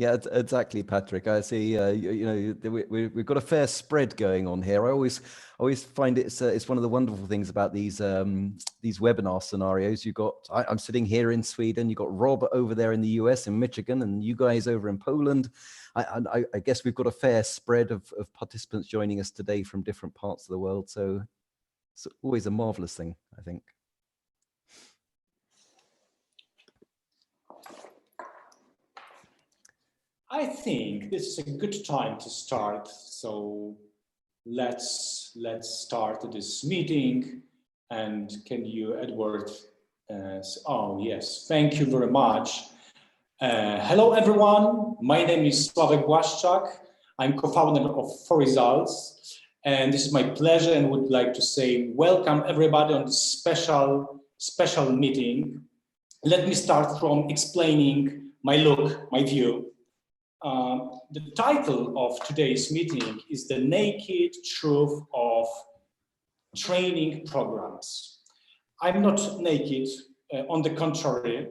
Yeah, exactly, Patrick. I see. We've got a fair spread going on here. I always find it's one of the wonderful things about these webinar scenarios. I'm sitting here in Sweden. You got Rob over there in the US in Michigan, and you guys over in Poland. I guess we've got a fair spread of participants joining us today from different parts of the world. So it's always a marvelous thing, I think. I think this is a good time to start. So let's start this meeting. And can you, Edward? Oh yes, thank you very much. Hello everyone. My name is Sławek Błaszczak. I'm co-founder of 4Results, and this is my pleasure, and would like to say welcome everybody on this special meeting. Let me start from explaining my look, my view. The title of today's meeting is The Naked Truth of Training Programs. I'm not naked, on the contrary,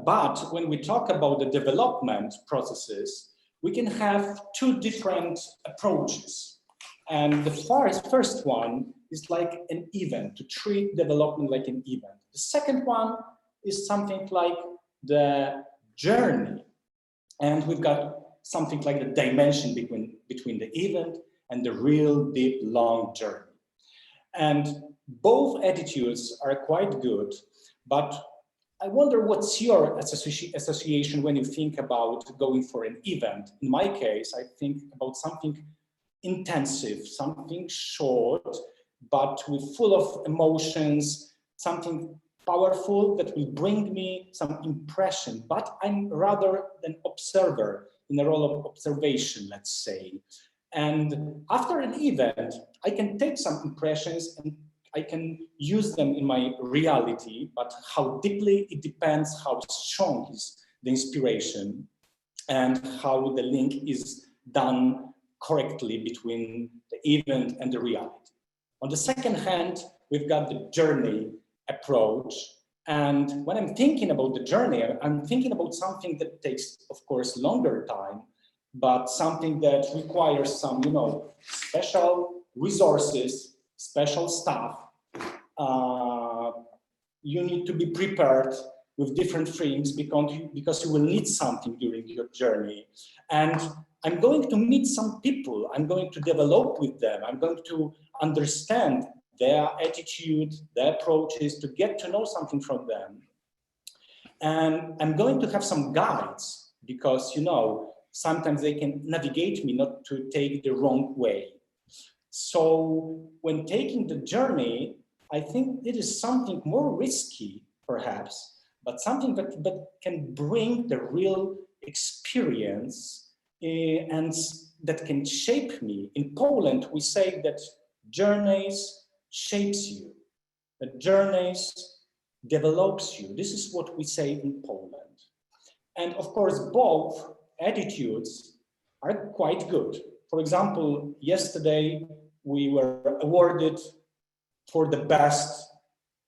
but when we talk about the development processes, we can have two different approaches. And the first one is like an event, to treat development like an event. The second one is something like the journey. And we've got something like the dimension between the event and the real deep, long journey. And both attitudes are quite good, but I wonder what's your association when you think about going for an event. In my case, I think about something intensive, something short, but with full of emotions, something powerful that will bring me some impression, but I'm rather an observer in the role of observation, let's say. And after an event, I can take some impressions and I can use them in my reality, but how deeply it depends how strong is the inspiration and how the link is done correctly between the event and the reality. On the second hand, we've got the journey approach. And when I'm thinking about the journey, I'm thinking about something that takes, of course, longer time, but something that requires some, special resources, special stuff. You need to be prepared with different things because you will need something during your journey. And I'm going to meet some people. I'm going to develop with them. I'm going to understand their attitude, their approaches, to get to know something from them. And I'm going to have some guides because, sometimes they can navigate me not to take the wrong way. So when taking the journey, I think it is something more risky, perhaps, but something that can bring the real experience and that can shape me. In Poland, we say that journeys shapes you, that journeys develops you. This is what we say in Poland. And of course, both attitudes are quite good. For example, yesterday we were awarded for the best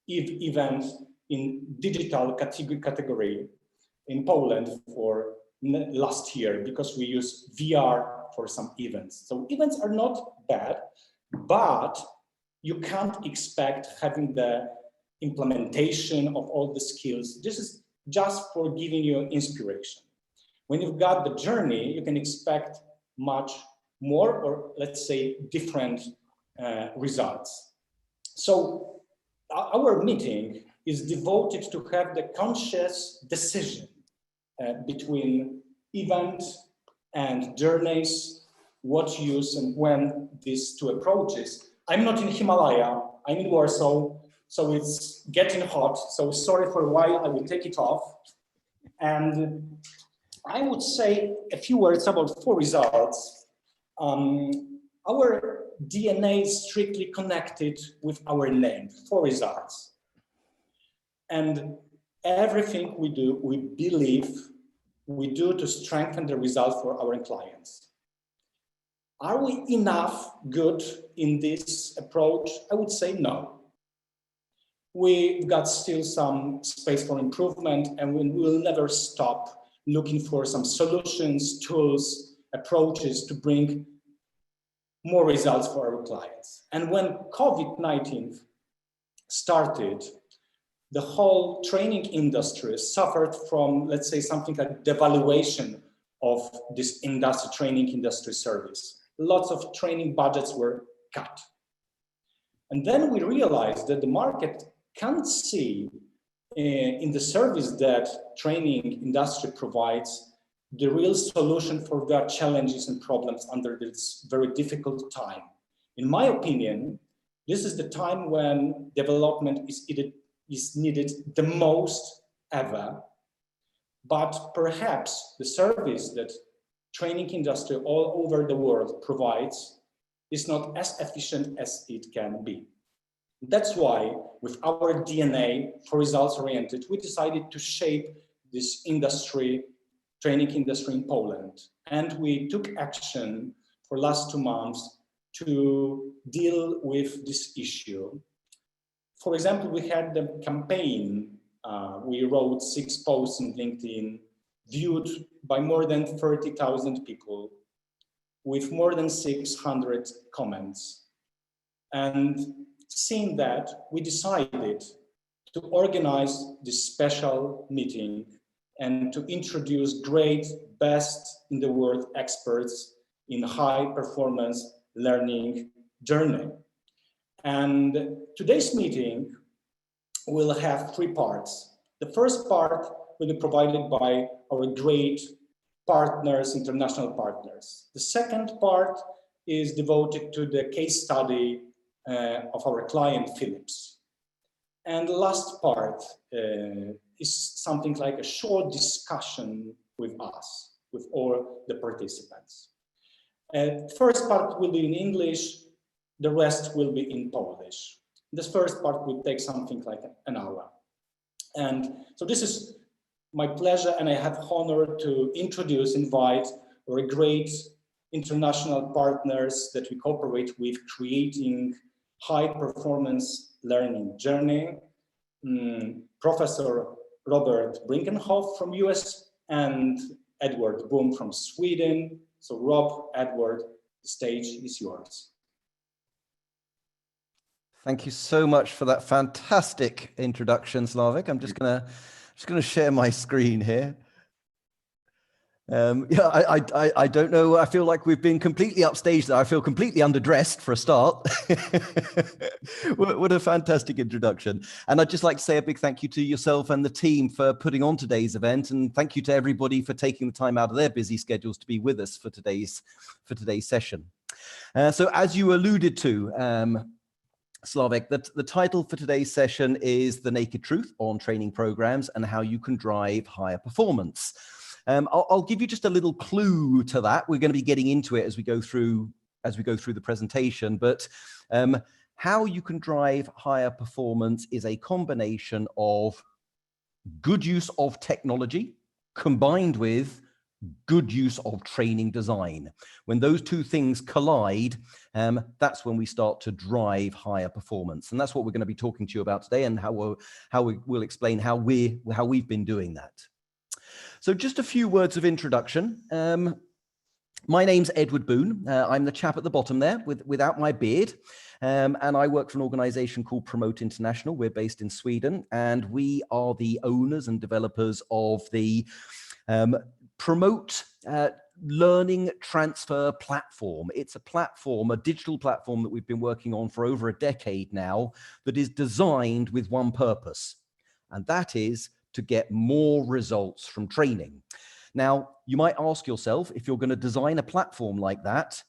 event in digital category in Poland for last year because we use VR for some events. So events are not bad, but you can't expect having the implementation of all the skills. This is just for giving you inspiration. When you've got the journey, you can expect much more, or let's say different results. So our meeting is devoted to have the conscious decision between event and journeys, what use and when these two approaches. I'm not in Himalaya, I'm in Warsaw, so it's getting hot. So sorry for a while, I will take it off. And I would say a few words about 4Results. Our DNA is strictly connected with our name, 4Results. And everything we do, we believe we do to strengthen the result for our clients. Are we enough good in this approach? I would say no. We've got still some space for improvement, and we will never stop looking for some solutions, tools, approaches to bring more results for our clients. And when COVID-19 started, the whole training industry suffered from, let's say, something like devaluation of this industry, training industry service. Lots of training budgets were cut. And then we realized that the market can't see in the service that training industry provides the real solution for their challenges and problems under this very difficult time. In my opinion, this is the time when development is needed the most ever. But perhaps the service that training industry all over the world provides is not as efficient as it can be. That's why, with our DNA for results oriented, we decided to shape this industry, training industry in Poland. And we took action for the last 2 months to deal with this issue. For example, we had the campaign. We wrote 6 posts in LinkedIn, viewed by more than 30,000 people, with more than 600 comments. And seeing that, we decided to organize this special meeting and to introduce great, best in the world experts in high performance learning journey. And today's meeting will have 3 parts. The first part will be provided by our great partners, international partners. The second part is devoted to the case study of our client, Philips. And the last part is something like a short discussion with us, with all the participants. First part will be in English, the rest will be in Polish. This first part will take something like an hour. And so this is my pleasure, and I have honor to invite our great international partners that we cooperate with, creating high performance learning journey. Professor Robert Brinkenhoff from US and Edward Boom from Sweden. So Rob, Edward, the stage is yours. Thank you so much for that fantastic introduction, Slavik. I'm just gonna share my screen here. Yeah, I don't know. I feel like we've been completely upstaged there. I feel completely underdressed for a start. What a fantastic introduction. And I'd just like to say a big thank you to yourself and the team for putting on today's event. And thank you to everybody for taking the time out of their busy schedules to be with us for today's session. So as you alluded to, Slavik, the title for today's session is The Naked Truth on Training Programs and How You Can Drive Higher Performance. I'll give you just a little clue to that. We're going to be getting into it as we go through the presentation, but how you can drive higher performance is a combination of good use of technology combined with good use of training design. When those two things collide, that's when we start to drive higher performance. And that's what we're going to be talking to you about today, and how we'll explain how we've been doing that. So just a few words of introduction. My name's Edward Boone. I'm the chap at the bottom there without my beard. And I work for an organization called Promote International. We're based in Sweden, and we are the owners and developers of the Promote Learning Transfer Platform. It's a platform, a digital platform that we've been working on for over a decade now, that is designed with one purpose, and that is to get more results from training. Now, you might ask yourself, if you're going to design a platform like that,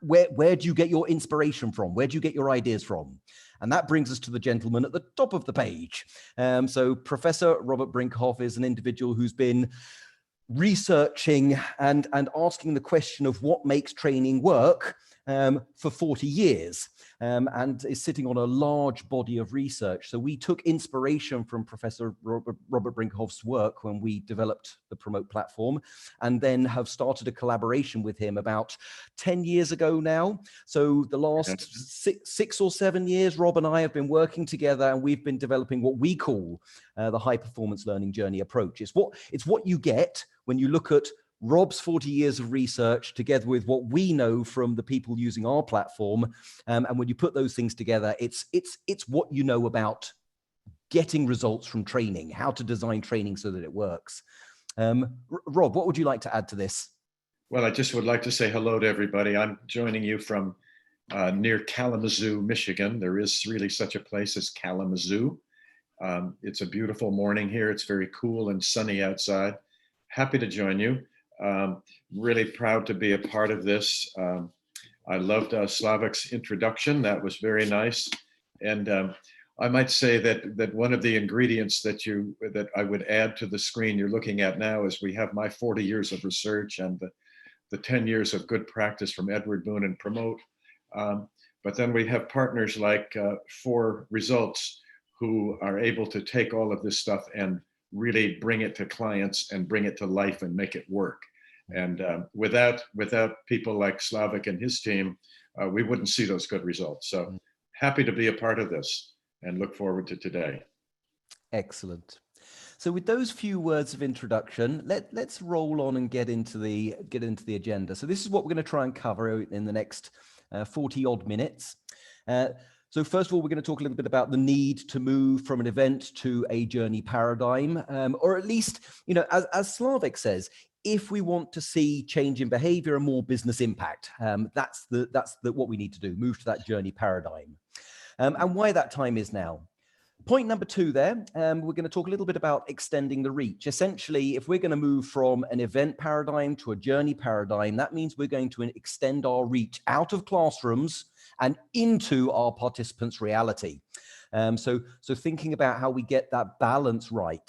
where do you get your inspiration from? Where do you get your ideas from? And that brings us to the gentleman at the top of the page. So Professor Robert Brinkenhoff is an individual who's been researching and asking the question of what makes training work for 40 years and is sitting on a large body of research. So we took inspiration from Professor Robert Brinkhoff's work when we developed the Promote platform, and then have started a collaboration with him about 10 years ago now. So the last six or 7 years, Rob and I have been working together, and we've been developing what we call the high performance learning journey approach. It's what you get when you look at Rob's 40 years of research together with what we know from the people using our platform. And when you put those things together, it's what you know about getting results from training, how to design training so that it works. Rob, what would you like to add to this? Well, I just would like to say hello to everybody. I'm joining you from near Kalamazoo, Michigan. There is really such a place as Kalamazoo. It's a beautiful morning here. It's very cool and sunny outside. Happy to join you. Really proud to be a part of this. I loved Slavik's introduction. That was very nice. And I might say that one of the ingredients that I would add to the screen you're looking at now is we have my 40 years of research and the 10 years of good practice from Edward Boone and Promote. But then we have partners like 4Results who are able to take all of this stuff and really bring it to clients and bring it to life and make it work. And without people like Slavik and his team, we wouldn't see those good results. So happy to be a part of this and look forward to today. Excellent. So with those few words of introduction, let's roll on and get into the agenda. So this is what we're going to try and cover in the next 40 odd minutes. So first of all, we're going to talk a little bit about the need to move from an event to a journey paradigm, or at least, you know, as Slavik says, if we want to see change in behavior and more business impact, that's what we need to do, move to that journey paradigm. And why that time is now. Point number 2 there, we're going to talk a little bit about extending the reach. Essentially, if we're going to move from an event paradigm to a journey paradigm, that means we're going to extend our reach out of classrooms and into our participants' reality. So thinking about how we get that balance right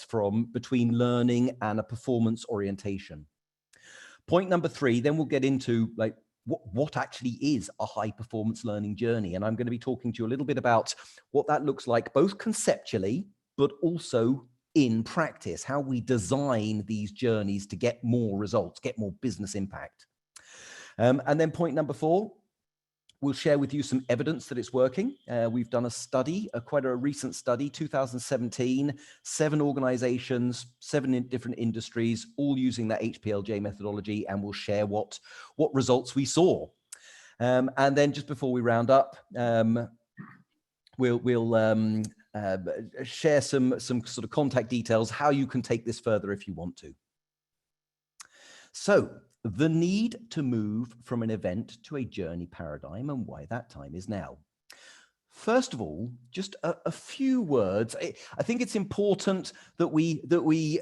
between learning and a performance orientation. Point number 3, then we'll get into like what actually is a high performance learning journey. And I'm going to be talking to you a little bit about what that looks like, both conceptually, but also in practice, how we design these journeys to get more results, get more business impact. And then point number 4, we'll share with you some evidence that it's working. We've done a study, quite a recent study, 2017, 7 organizations, 7 different industries, all using that HPLJ methodology, and we'll share what results we saw. And then just before we round up, we'll share some sort of contact details, how you can take this further if you want to. So, the need to move from an event to a journey paradigm and why that time is now. First of all, just a few words. I think it's important that we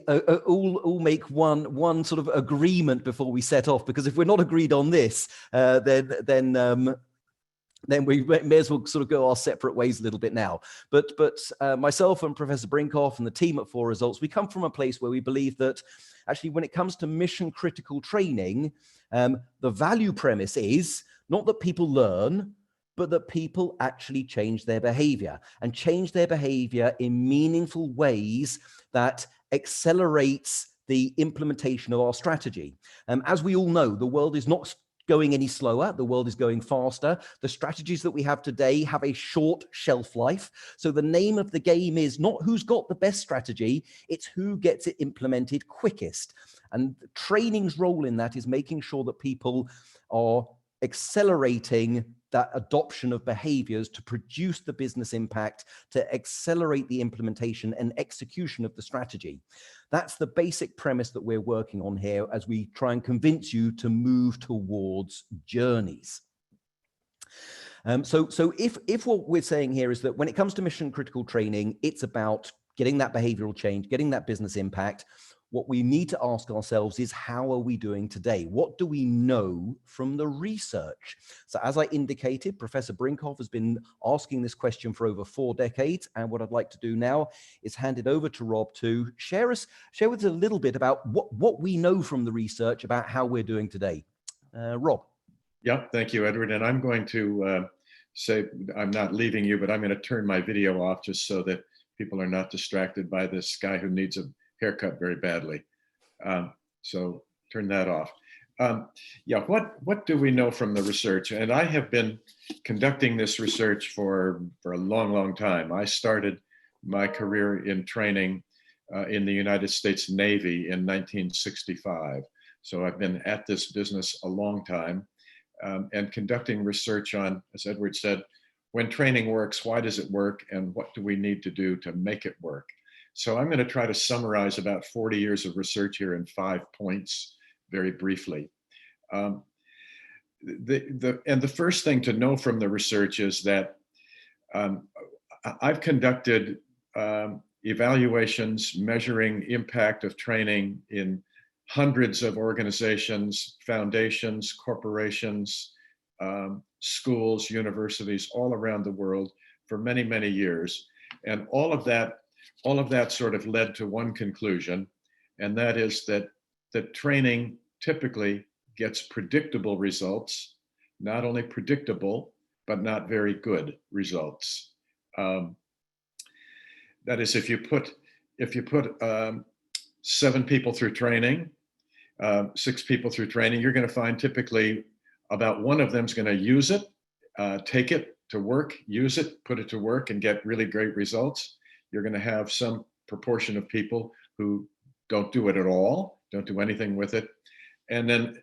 all make one sort of agreement before we set off, because if we're not agreed on this, then we may as well sort of go our separate ways a little bit now. But myself and Professor Brinkhoff and the team at 4Results, we come from a place where we believe that actually when it comes to mission critical training, the value premise is not that people learn, but that people actually change their behavior and change their behavior in meaningful ways that accelerates the implementation of our strategy. As we all know, the world is not going any slower. The world is going faster. The strategies that we have today have a short shelf life. So the name of the game is not who's got the best strategy, it's who gets it implemented quickest. And training's role in that is making sure that people are accelerating that adoption of behaviors to produce the business impact, to accelerate the implementation and execution of the strategy. That's the basic premise that we're working on here as we try and convince you to move towards journeys. So if what we're saying here is that when it comes to mission critical training, it's about getting that behavioral change, getting that business impact. What we need to ask ourselves is, how are we doing today? What do we know from the research? So as I indicated, Professor Brinkhoff has been asking this question for over 4 decades. And what I'd like to do now is hand it over to Rob to share with us a little bit about what we know from the research about how we're doing today. Rob. Yep, thank you, Edward. And I'm going to say, I'm not leaving you, but I'm going to turn my video off just so that people are not distracted by this guy who needs a haircut very badly. So turn that off. Yeah, what do we know from the research? And I have been conducting this research for a long, long time. I started my career in training in the United States Navy in 1965. So I've been at this business a long time and conducting research on, as Edward said, when training works, why does it work, and what do we need to do to make it work? So I'm going to try to summarize about 40 years of research here in 5 points very briefly. The first thing to know from the research is that I've conducted evaluations measuring impact of training in hundreds of organizations, foundations, corporations, schools, universities all around the world for many, many years. And all of that sort of led to one conclusion, and that is that training typically gets predictable results, not only predictable, but not very good results. That is, if you put 7 people through training, 6 people through training, you're going to find typically about one of them is going to use it, take it to work, use it, put it to work, and get really great results. You're going to have some proportion of people who don't do it at all, don't do anything with it, and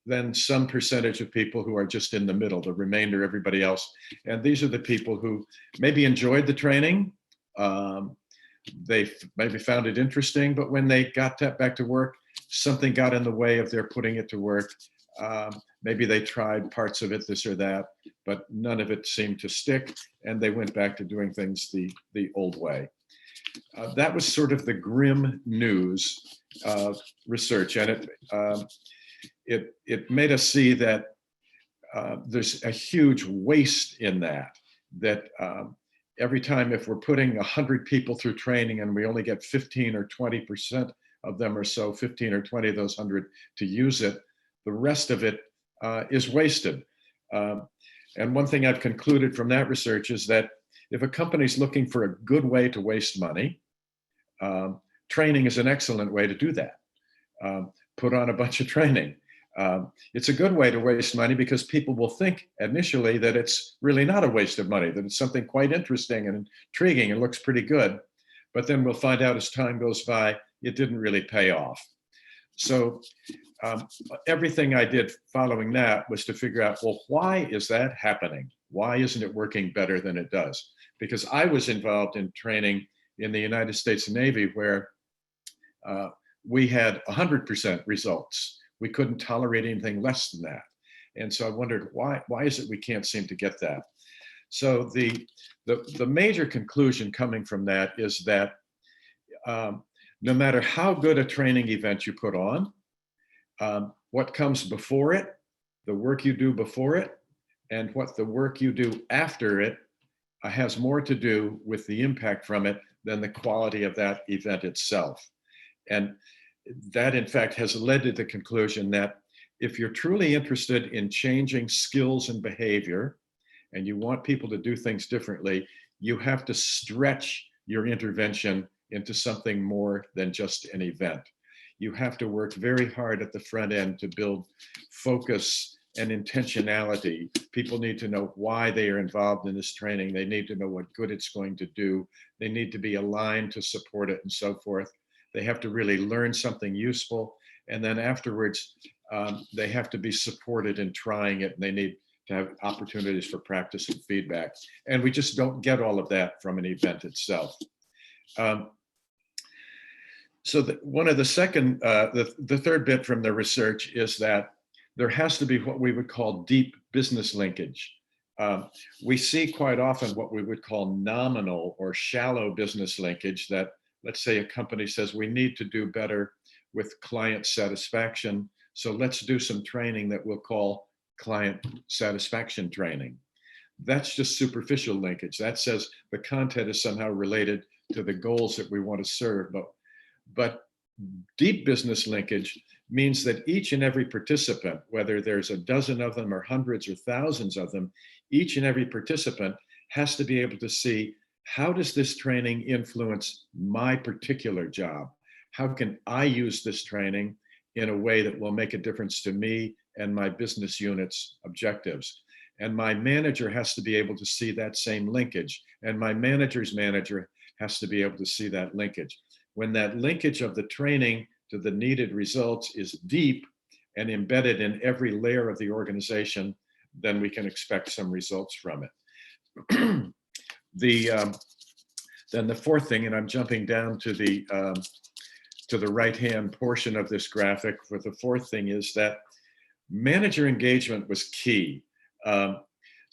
then some percentage of people who are just in the middle, the remainder, everybody else. And these are the people who maybe enjoyed the training, they maybe found it interesting, but when they got back to work, something got in the way of their putting it to work. Maybe they tried parts of it, this or that, but none of it seemed to stick, and they went back to doing things the old way. That was sort of the grim news of research, and it made us see that there's a huge waste in that every time, if we're putting 100 people through training and we only get 15 or 20% of them or so, 15 or 20 of those 100 to use it, the rest of it is wasted. And one thing I've concluded from that research is that if a company's looking for a good way to waste money, training is an excellent way to do that. Put on a bunch of training. It's a good way to waste money because people will think initially that it's really not a waste of money, that it's something quite interesting and intriguing and looks pretty good. But then we'll find out as time goes by, it didn't really pay off. So everything I did following that was to figure out, well, why is that happening? Why isn't it working better than it does? Because I was involved in training in the United States Navy where we had 100% results. We couldn't tolerate anything less than that. And so I wondered, why is it we can't seem to get that? So the major conclusion coming from that is that no matter how good a training event you put on, what comes before it, the work you do before it, and what the work you do after it has more to do with the impact from it than the quality of that event itself. And that, in fact, has led to the conclusion that if you're truly interested in changing skills and behavior, and you want people to do things differently, you have to stretch your intervention into something more than just an event. You have to work very hard at the front end to build focus and intentionality. People need to know why they are involved in this training. They need to know what good it's going to do. They need to be aligned to support it and so forth. They have to really learn something useful. And then afterwards, they have to be supported in trying it. And they need to have opportunities for practice and feedback. And we just don't get all of that from an event itself. So one of the second, the third bit from the research is that there has to be what we would call deep business linkage. We see quite often what we would call nominal or shallow business linkage, that let's say a company says we need to do better with client satisfaction. So let's do some training that we'll call client satisfaction training. That's just superficial linkage. That says the content is somehow related to the goals that we want to serve. But deep business linkage means that each and every participant, whether there's a dozen of them or hundreds or thousands of them, each and every participant has to be able to see, how does this training influence my particular job? How can I use this training in a way that will make a difference to me and my business unit's objectives? And my manager has to be able to see that same linkage, and my manager's manager has to be able to see that linkage. When that linkage of the training to the needed results is deep and embedded in every layer of the organization, then we can expect some results from it. Then the fourth thing, and I'm jumping down to the right-hand portion of this graphic, for the fourth thing is that manager engagement was key.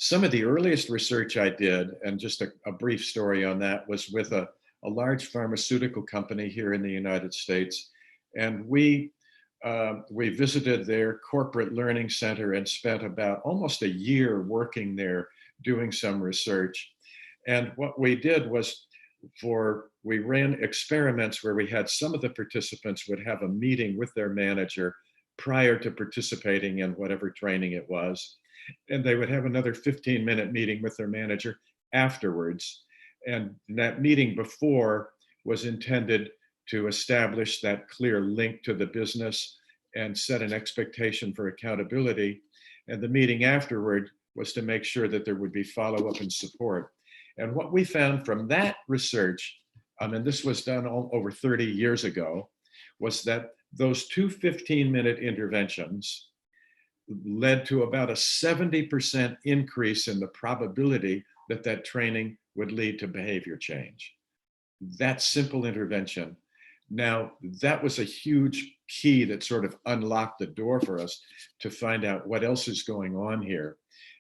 Some of the earliest research I did, and just a brief story on that, was with a large pharmaceutical company here in the United States. And we visited their corporate learning center and spent about almost a year working there doing some research. And what we did was, we ran experiments where we had some of the participants would have a meeting with their manager prior to participating in whatever training it was. And they would have another 15-minute meeting with their manager afterwards. And that meeting before was intended to establish that clear link to the business and set an expectation for accountability. And the meeting afterward was to make sure that there would be follow-up and support. And what we found from that research, and this was done over 30 years ago, was that those two 15-minute interventions led to about a 70% increase in the probability that that training would lead to behavior change. That simple intervention. Now, that was a huge key that sort of unlocked the door for us to find out what else is going on here.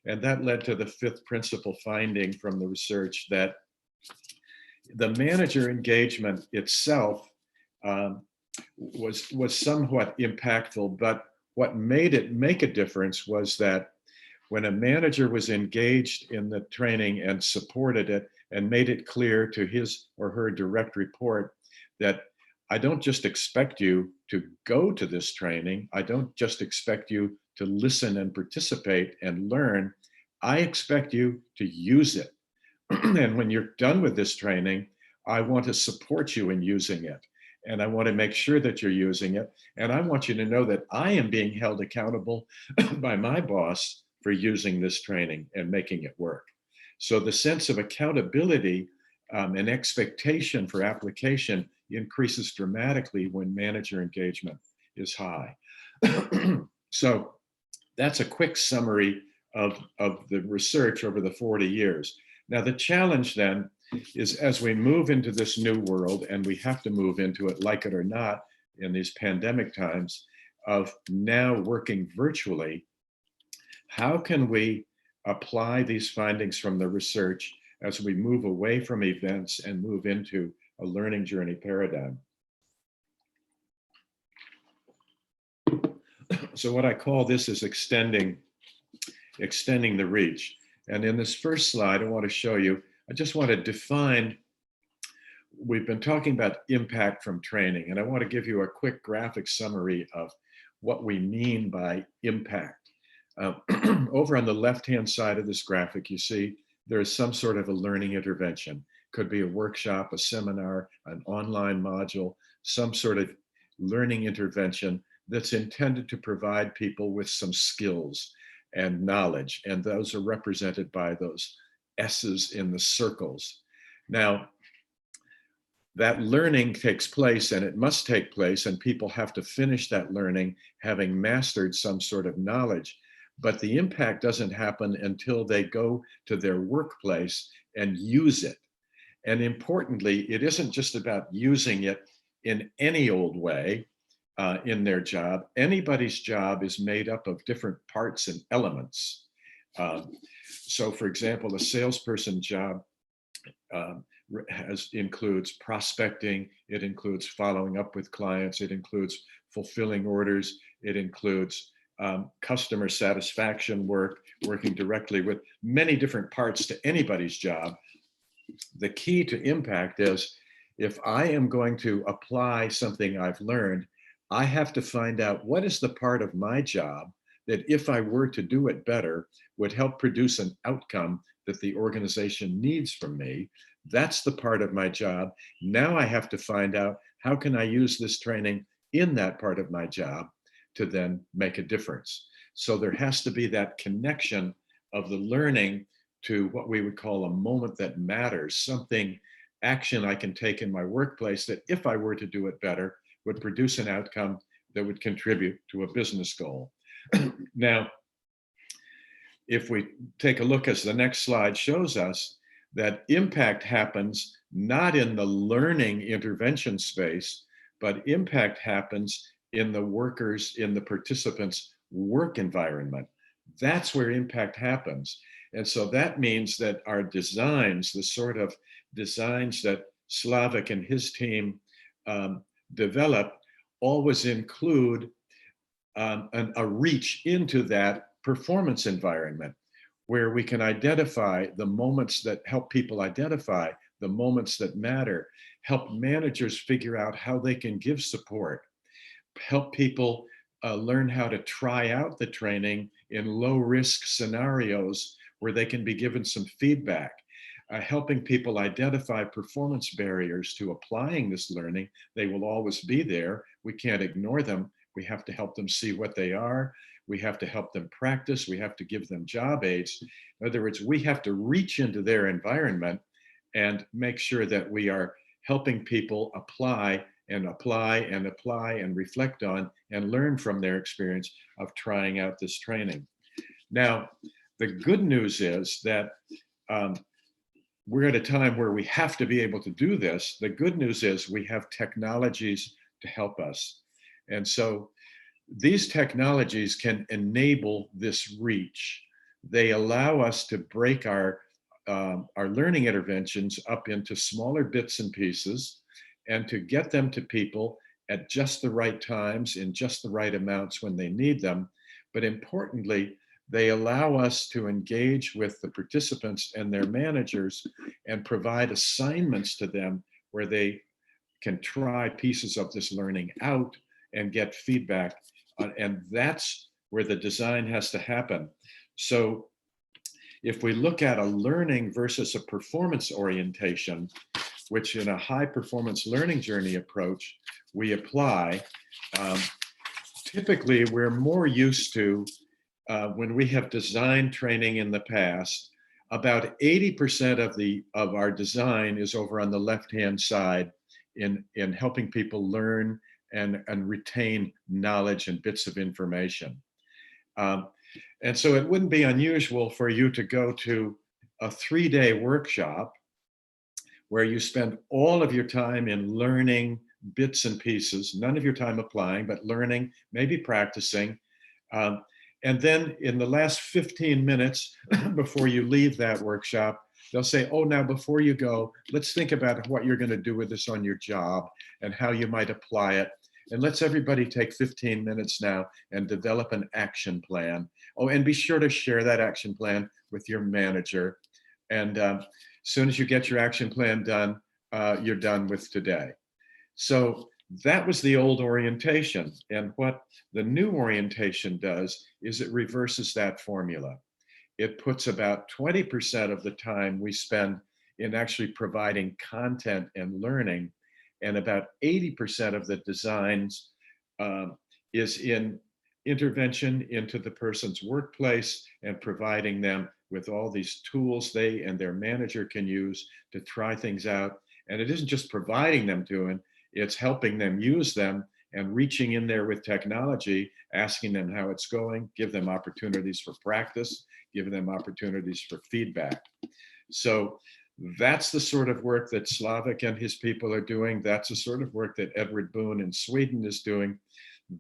And that led to the fifth principal finding from the research, that the manager engagement itself was somewhat impactful, but what made it make a difference was that when a manager was engaged in the training and supported it and made it clear to his or her direct report that I don't just expect you to go to this training, I don't just expect you to listen and participate and learn, I expect you to use it. And when you're done with this training, I want to support you in using it. And I want to make sure that you're using it. And I want you to know that I am being held accountable by my boss for using this training and making it work. So the sense of accountability and expectation for application increases dramatically when manager engagement is high. So that's a quick summary of the research over the 40 years. Now, the challenge then is, as we move into this new world, and we have to move into it like it or not in these pandemic times, of now working virtually, how can we apply these findings from the research as we move away from events and move into a learning journey paradigm? So what I call this is extending the reach. And in this first slide, I want to show you, I just want to define, we've been talking about impact from training, and I want to give you a quick graphic summary of what we mean by impact. Over on the left-hand side of this graphic, you see there is some sort of a learning intervention. Could be a workshop, a seminar, an online module, some sort of learning intervention that's intended to provide people with some skills and knowledge. And those are represented by those S's in the circles. Now, that learning takes place, and it must take place, and people have to finish that learning having mastered some sort of knowledge. But the impact doesn't happen until they go to their workplace and use it. And importantly, it isn't just about using it in any old way in their job. Anybody's job is made up of different parts and elements. So for example, a salesperson job includes prospecting, it includes following up with clients, it includes fulfilling orders, it includes customer satisfaction work, working directly with many different parts to anybody's job. The key to impact is, if I am going to apply something I've learned, I have to find out what is the part of my job that if I were to do it better would help produce an outcome that the organization needs from me. That's the part of my job. Now I have to find out how can I use this training in that part of my job to then make a difference. So there has to be that connection of the learning to what we would call a moment that matters, something, action I can take in my workplace that if I were to do it better, would produce an outcome that would contribute to a business goal. Now, if we take a look, as the next slide shows us, that impact happens not in the learning intervention space, but impact happens in the workers, in the participants' work environment. That's where impact happens. And so that means that our designs, the sort of designs that Slavik and his team develop, always include a reach into that performance environment where we can identify the moments that help people identify the moments that matter, help managers figure out how they can give support, help people learn how to try out the training in low risk scenarios where they can be given some feedback, helping people identify performance barriers to applying this learning. They will always be there. We can't ignore them. We have to help them see what they are. We have to help them practice. We have to give them job aids. In other words, we have to reach into their environment and make sure that we are helping people apply and apply and apply and reflect on and learn from their experience of trying out this training. Now, the good news is that we're at a time where we have to be able to do this. The good news is we have technologies to help us. And so these technologies can enable this reach. They allow us to break our learning interventions up into smaller bits and pieces and to get them to people at just the right times in just the right amounts when they need them. But importantly, they allow us to engage with the participants and their managers and provide assignments to them where they can try pieces of this learning out and get feedback. And that's where the design has to happen. So if we look at a learning versus a performance orientation, which in a high performance learning journey approach, we apply, typically we're more used to, when we have designed training in the past, about 80% of our design is over on the left-hand side in helping people learn and retain knowledge and bits of information. And so it wouldn't be unusual for you to go to a 3-day workshop where you spend all of your time in learning bits and pieces, none of your time applying, but learning, maybe practicing. And then in the last 15 minutes before you leave that workshop, they'll say, oh, now before you go, let's think about what you're going to do with this on your job and how you might apply it. And let's everybody take 15 minutes now and develop an action plan. Oh, and be sure to share that action plan with your manager. And as soon as you get your action plan done, you're done with today. So that was the old orientation. And what the new orientation does is it reverses that formula. It puts about 20% of the time we spend in actually providing content and learning, and about 80% of the designs is in intervention into the person's workplace and providing them with all these tools they and their manager can use to try things out. And it isn't just providing them to them, it's helping them use them and reaching in there with technology, asking them how it's going, give them opportunities for practice, give them opportunities for feedback. So that's the sort of work that Slavik and his people are doing. That's the sort of work that Edward Boone in Sweden is doing.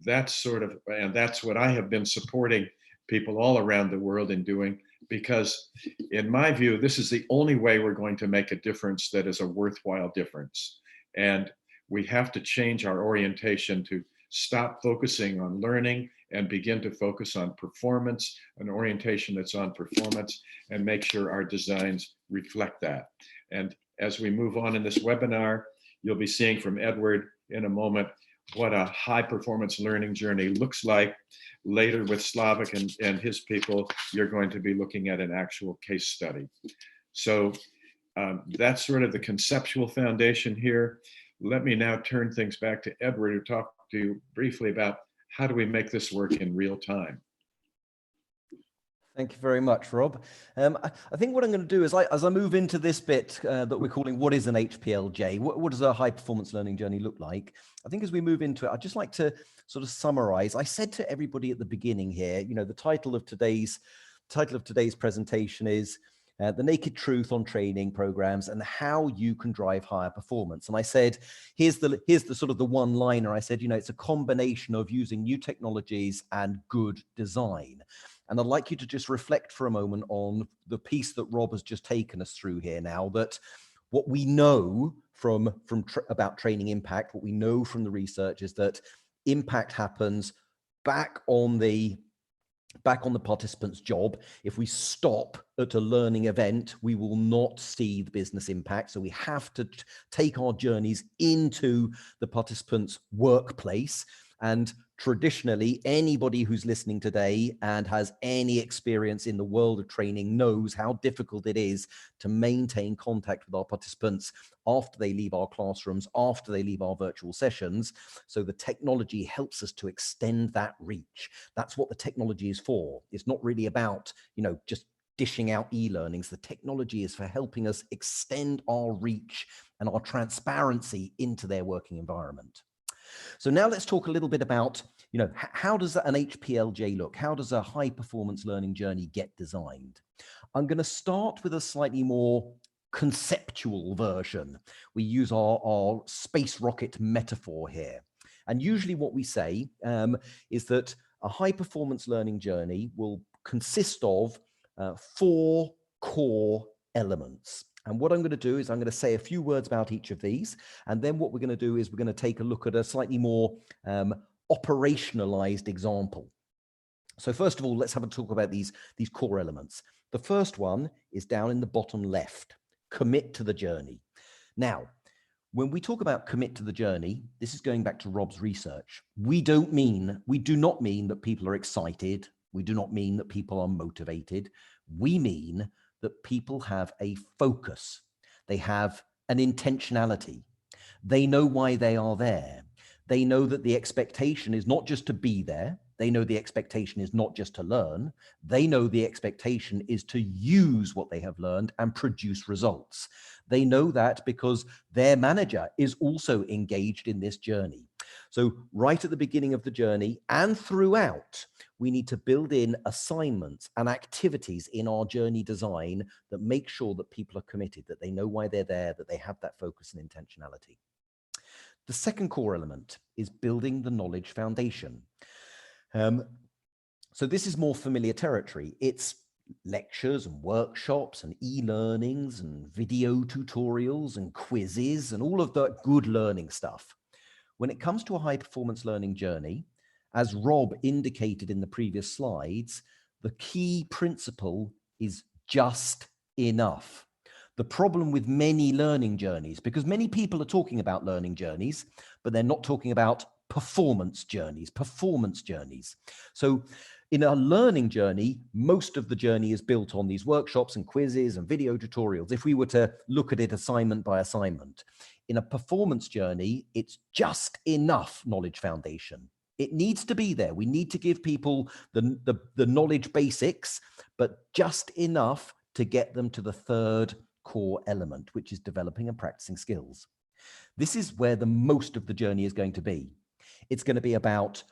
And that's what I have been supporting people all around the world in doing, because in my view, this is the only way we're going to make a difference that is a worthwhile difference. And we have to change our orientation to stop focusing on learning and begin to focus on performance, an orientation that's on performance, and make sure our designs reflect that. And as we move on in this webinar, you'll be seeing from Edward in a moment what a high performance learning journey looks like. Later with Slavik and his people, you're going to be looking at an actual case study. So that's sort of the conceptual foundation here. Let me now turn things back to Edward, who talked to you briefly about how do we make this work in real time. Thank you very much, Rob. I think what I'm going to do is, as I move into this bit that we're calling what is an HPLJ, what does a high performance learning journey look like? I think as we move into it, I'd just like to sort of summarize. I said to everybody at the beginning here, you know, the title of today's presentation is The Naked Truth on Training Programs and How You Can Drive Higher Performance. And I said, here's the sort of the one-liner. I said, you know, it's a combination of using new technologies and good design. And I'd like you to just reflect for a moment on the piece that Rob has just taken us through here now, that what we know about training impact, what we know from the research is that impact happens back on the participant's job. If we stop at a learning event, we will not see the business impact. So we have to take our journeys into the participant's workplace. And traditionally, anybody who's listening today and has any experience in the world of training knows how difficult it is to maintain contact with our participants after they leave our classrooms, after they leave our virtual sessions. So the technology helps us to extend that reach. That's what the technology is for. It's not really about, you know, just dishing out e-learnings. The technology is for helping us extend our reach and our transparency into their working environment. So now let's talk a little bit about, you know, how does an HPLJ look? How does a high performance learning journey get designed? I'm going to start with a slightly more conceptual version. We use our space rocket metaphor here. And usually what we say is that a high performance learning journey will consist of 4 core elements. And what I'm going to do is I'm going to say a few words about each of these. And then what we're going to do is we're going to take a look at a slightly more operationalized example. So first of all, let's have a talk about these core elements. The first one is down in the bottom left, commit to the journey. Now, when we talk about commit to the journey, this is going back to Rob's research. We do not mean that people are excited. We do not mean that people are motivated. We mean that people have a focus. They have an intentionality. They know why they are there. They know that the expectation is not just to be there. They know the expectation is not just to learn. They know the expectation is to use what they have learned and produce results. They know that because their manager is also engaged in this journey. So right at the beginning of the journey and throughout, we need to build in assignments and activities in our journey design that make sure that people are committed, that they know why they're there, that they have that focus and intentionality. The second core element is building the knowledge foundation. So this is more familiar territory. It's lectures and workshops and e-learnings and video tutorials and quizzes and all of the good learning stuff. When it comes to a high performance learning journey, as Rob indicated in the previous slides, the key principle is just enough. The problem with many learning journeys, because many people are talking about learning journeys, but they're not talking about performance journeys. So in a learning journey, most of the journey is built on these workshops and quizzes and video tutorials, if we were to look at it assignment by assignment. In a performance journey, it's just enough knowledge foundation. It needs to be there. We need to give people the knowledge basics, but just enough to get them to the third core element, which is developing and practicing skills. This is where the most of the journey is going to be. It's going to be about,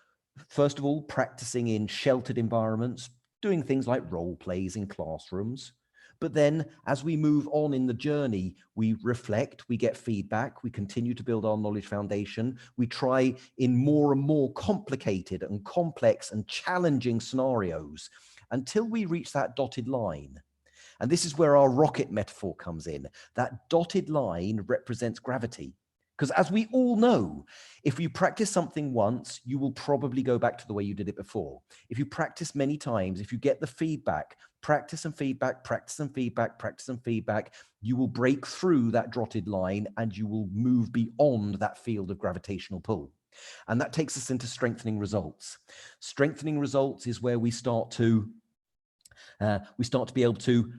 first of all, practicing in sheltered environments, doing things like role plays in classrooms. But then as we move on in the journey, we reflect, we get feedback, we continue to build our knowledge foundation. We try in more and more complicated and complex and challenging scenarios until we reach that dotted line. And this is where our rocket metaphor comes in. That dotted line represents gravity. Because as we all know, if you practice something once, you will probably go back to the way you did it before. If you practice many times, if you get the feedback, practice and feedback, practice and feedback, practice and feedback, you will break through that dotted line and you will move beyond that field of gravitational pull. And that takes us into strengthening results. Strengthening results is where we start to be able to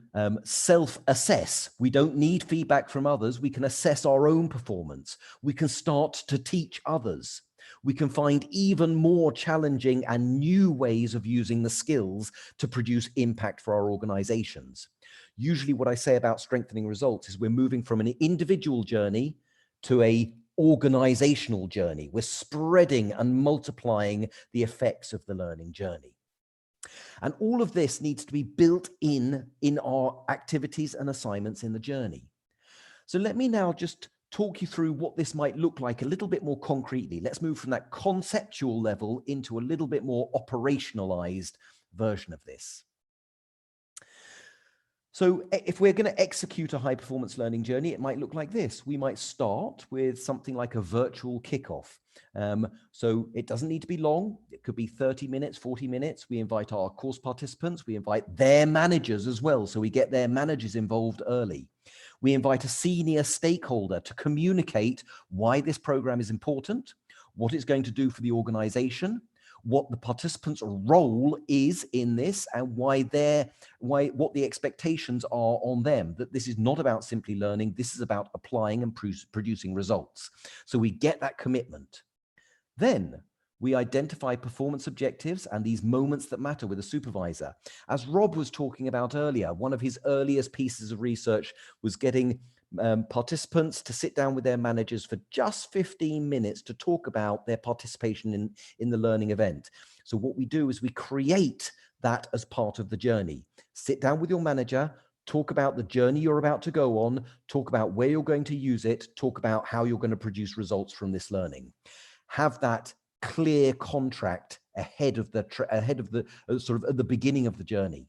self-assess. We don't need feedback from others. We can assess our own performance. We can start to teach others. We can find even more challenging and new ways of using the skills to produce impact for our organizations. Usually what I say about strengthening results is we're moving from an individual journey to a organizational journey. We're spreading and multiplying the effects of the learning journey. And all of this needs to be built in our activities and assignments in the journey. So let me now just talk you through what this might look like a little bit more concretely. Let's move from that conceptual level into a little bit more operationalized version of this. So if we're going to execute a high-performance learning journey, it might look like this. We might start with something like a virtual kickoff. So it doesn't need to be long. It could be 30 minutes, 40 minutes. We invite our course participants. We invite their managers as well. So we get their managers involved early. We invite a senior stakeholder to communicate why this program is important, what it's going to do for the organization, what the participants' role is in this, and what the expectations are on them, that this is not about simply learning, this is about applying and producing results. So we get that commitment. Then we identify performance objectives and these moments that matter with a supervisor. As Rob was talking about earlier, one of his earliest pieces of research was getting participants to sit down with their managers for just 15 minutes to talk about their participation in the learning event. So what we do is we create that as part of the journey. Sit down with your manager, talk about the journey you're about to go on, talk about where you're going to use it, talk about how you're going to produce results from this learning. Have that clear contract ahead of the sort of at the beginning of the journey.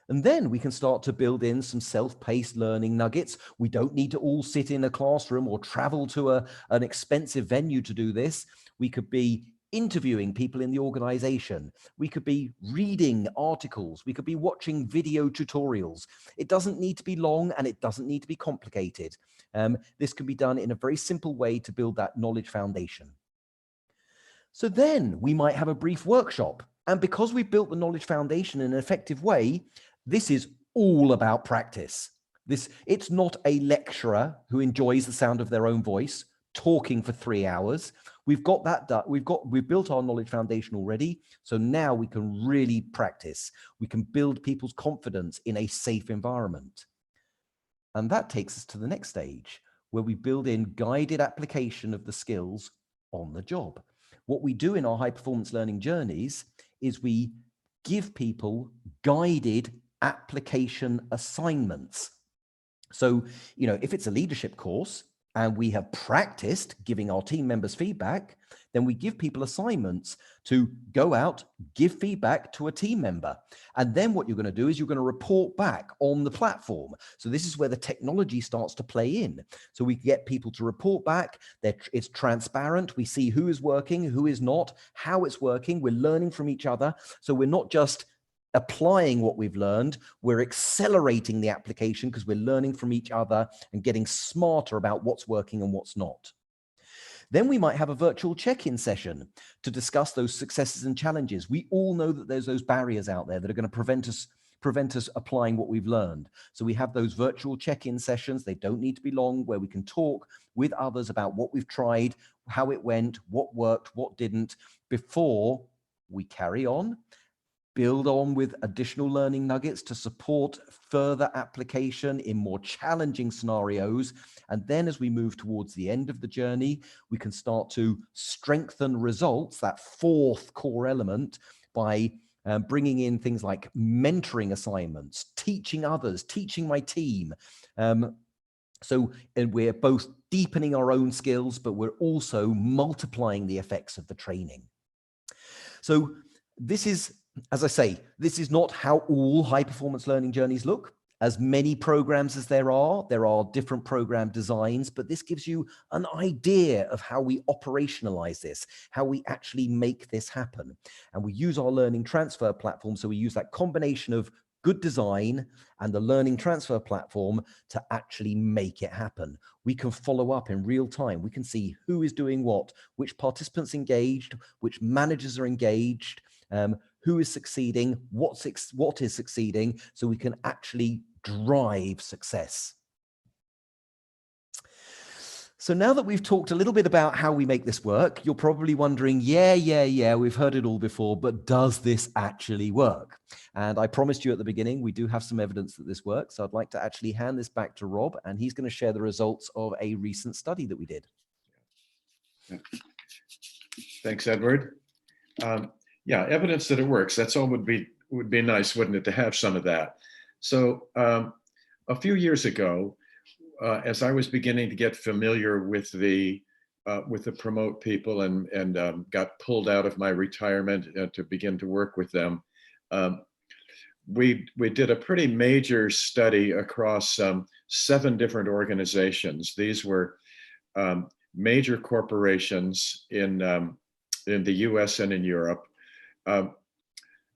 And then we can start to build in some self-paced learning nuggets. We don't need to all sit in a classroom or travel to an expensive venue to do this. We could be interviewing people in the organization. We could be reading articles. We could be watching video tutorials. It doesn't need to be long and it doesn't need to be complicated. This can be done in a very simple way to build that knowledge foundation. So then we might have a brief workshop. And because we've built the knowledge foundation in an effective way, this is all about practice. It's not a lecturer who enjoys the sound of their own voice talking for 3 hours. We've got that done. We've built our knowledge foundation already. So now we can really practice. We can build people's confidence in a safe environment. And that takes us to the next stage, where we build in guided application of the skills on the job. What we do in our high performance learning journeys is we give people guided application assignments. So, if it's a leadership course and we have practiced giving our team members feedback, then we give people assignments to go out, give feedback to a team member. And then what you're going to do is you're going to report back on the platform. So this is where the technology starts to play in. So we get people to report back. It's transparent. We see who is working, who is not, how it's working. We're learning from each other. So we're not just applying what we've learned, we're accelerating the application because we're learning from each other and getting smarter about what's working and what's not. Then we might have a virtual check-in session to discuss those successes and challenges. We all know that there's those barriers out there that are going to prevent us applying what we've learned. So we have those virtual check-in sessions. They don't need to be long, where we can talk with others about what we've tried, how it went, what worked, what didn't, before we carry on. Build on with additional learning nuggets to support further application in more challenging scenarios. And then as we move towards the end of the journey, we can start to strengthen results, that fourth core element, by bringing in things like mentoring assignments, teaching others, teaching my team. And we're both deepening our own skills, but we're also multiplying the effects of the training. So this is, as I say, this is not how all high-performance learning journeys look. As many programs as there are different program designs, but this gives you an idea of how we operationalize this, how we actually make this happen. And we use our learning transfer platform, so we use that combination of good design and the learning transfer platform to actually make it happen. We can follow up in real time. We can see who is doing what, which participants engaged, which managers are engaged, who is succeeding, what is succeeding, so we can actually drive success. So now that we've talked a little bit about how we make this work, you're probably wondering, yeah, we've heard it all before, but does this actually work? And I promised you at the beginning, we do have some evidence that this works. So I'd like to actually hand this back to Rob, and he's going to share the results of a recent study that we did. Thanks, Edward. Yeah, evidence that it works. That's all would be nice, wouldn't it, to have some of that. So a few years ago, as I was beginning to get familiar with the promote people and got pulled out of my retirement to begin to work with them, we did a pretty major study across 7 different organizations. These were major corporations in the US and in Europe.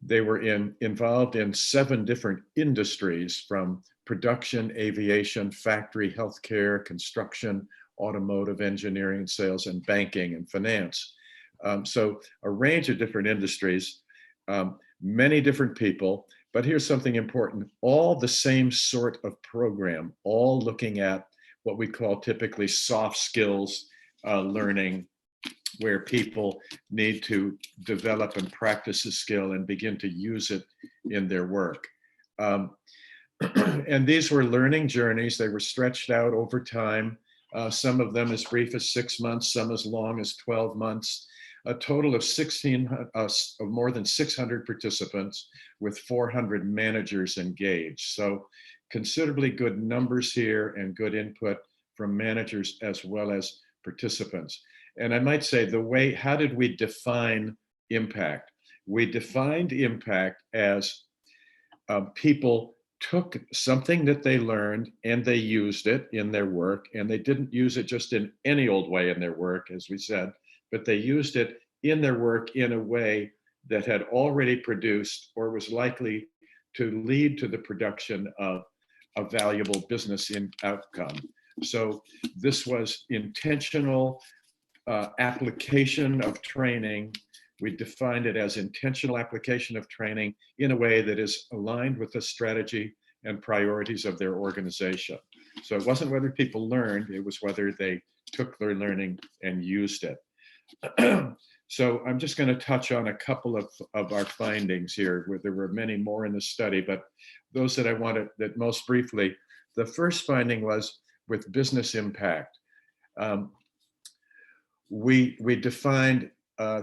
They were involved in 7 different industries, from production, aviation, factory, healthcare, construction, automotive, engineering, sales, and banking and finance. So a range of different industries, many different people, but here's something important, all the same sort of program, all looking at what we call typically soft skills learning, where people need to develop and practice a skill and begin to use it in their work. And these were learning journeys. They were stretched out over time, some of them as brief as 6 months, some as long as 12 months. A total of more than 600 participants with 400 managers engaged. So considerably good numbers here and good input from managers as well as participants. And I might say how did we define impact? We defined impact as people took something that they learned and they used it in their work, and they didn't use it just in any old way in their work, as we said, but they used it in their work in a way that had already produced or was likely to lead to the production of a valuable business outcome. So this was intentional application of training. We defined it as intentional application of training in a way that is aligned with the strategy and priorities of their organization. So it wasn't whether people learned, it was whether they took their learning and used it. So I'm just going to touch on a couple of our findings here, where there were many more in the study, but those that I wanted that most briefly. The first finding was with business impact. We defined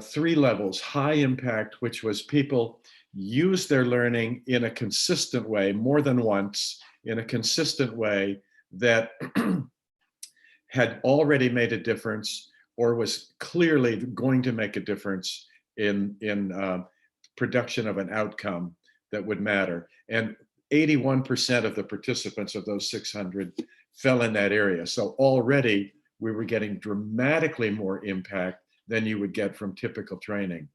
3 levels: high impact, which was people use their learning in a consistent way, more than once, in a consistent way that had already made a difference or was clearly going to make a difference in production of an outcome that would matter. And 81% of the participants of those 600 fell in that area. So already we were getting dramatically more impact than you would get from typical training.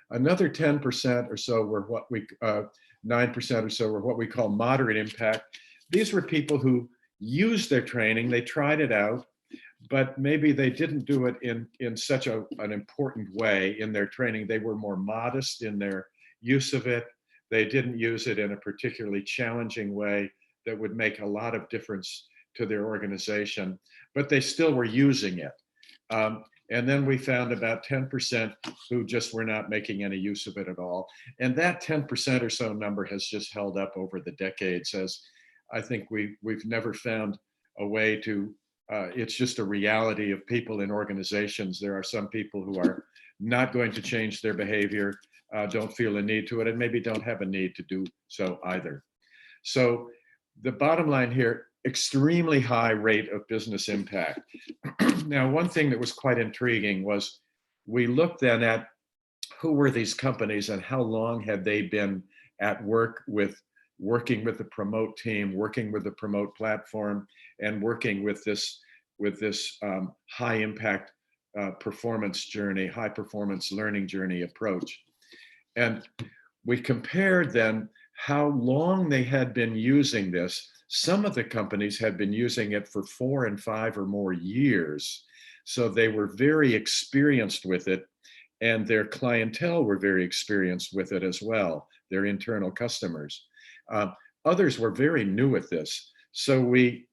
Another 10% or so were 9% or so were what we call moderate impact. These were people who used their training, they tried it out, but maybe they didn't do it in such an important way in their training. They were more modest in their use of it. They didn't use it in a particularly challenging way that would make a lot of difference to their organization, but they still were using it. And then we found about 10% who just were not making any use of it at all. And that 10% or so number has just held up over the decades, as I think we've never found a way to, it's just a reality of people in organizations. There are some people who are not going to change their behavior, don't feel a need to it, and maybe don't have a need to do so either. So the bottom line here, extremely high rate of business impact. Now, one thing that was quite intriguing was we looked then at who were these companies and how long had they been at work working with the promote team, working with the promote platform, and working with this high impact performance journey, high performance learning journey approach. And we compared then how long they had been using this. Some of the companies had been using it for 4 and 5 or more years. So they were very experienced with it, and their clientele were very experienced with it as well, their internal customers. Others were very new at this. So we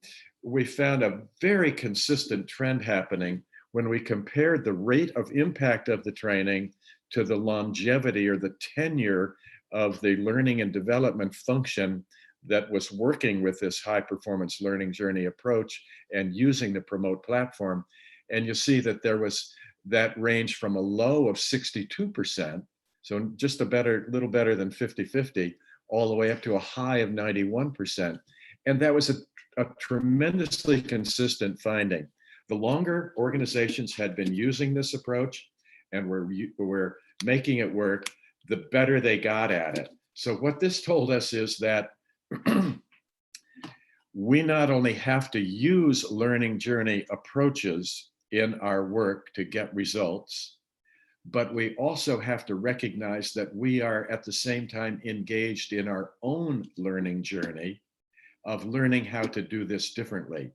found a very consistent trend happening when we compared the rate of impact of the training to the longevity or the tenure of the learning and development function that was working with this high performance learning journey approach and using the Promote platform. And you see that there was that range from a low of 62%, so just a little better than 50-50, all the way up to a high of 91%. And that was a tremendously consistent finding. The longer organizations had been using this approach and were making it work, the better they got at it. So what this told us is that we not only have to use learning journey approaches in our work to get results, but we also have to recognize that we are at the same time engaged in our own learning journey of learning how to do this differently.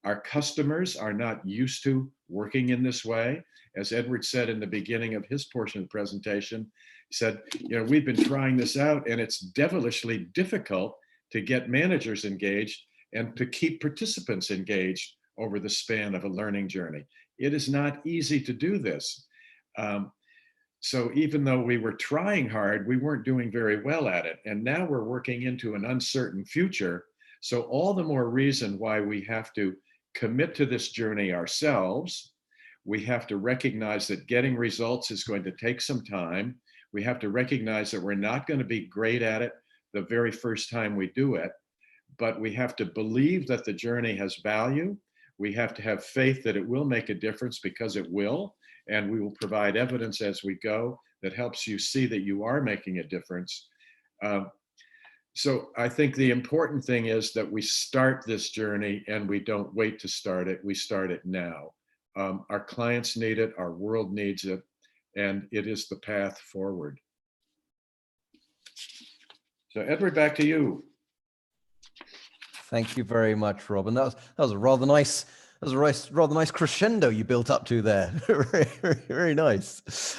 Our customers are not used to working in this way. As Edward said in the beginning of his portion of the presentation, he said, you know, we've been trying this out and it's devilishly difficult to get managers engaged and to keep participants engaged over the span of a learning journey. It is not easy to do this. So even though we were trying hard, we weren't doing very well at it. And now we're working into an uncertain future. So all the more reason why we have to commit to this journey ourselves. We have to recognize that getting results is going to take some time. We have to recognize that we're not going to be great at it the very first time we do it, but we have to believe that the journey has value. We have to have faith that it will make a difference, because it will, and we will provide evidence as we go that helps you see that you are making a difference. So I think the important thing is that we start this journey and we don't wait to start it. We start it now. Our clients need it, our world needs it, and it is the path forward. So Edward, back to you. Thank you very much, Rob. And that was a rather nice, rather nice crescendo you built up to there. Very, very, very nice.